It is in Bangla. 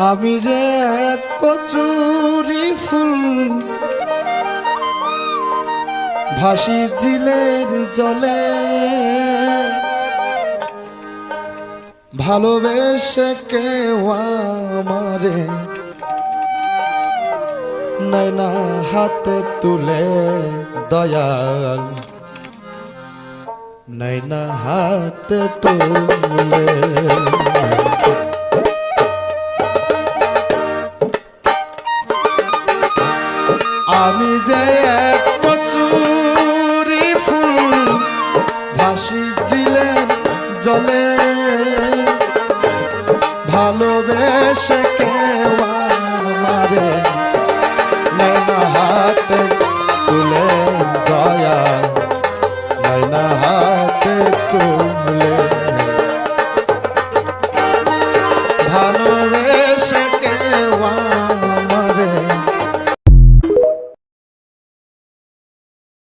আমি যে এক কচুরি ফুল ভাসি জিলের জলে, ভালোবেসে কেউ আমারে নেয় না হাতে তুলে, দয়াল নেয় না হাতে তুলে। আমি যে এক কচুরি ফুল ভাসি জিলের জলে, ভালোবেসে কেউ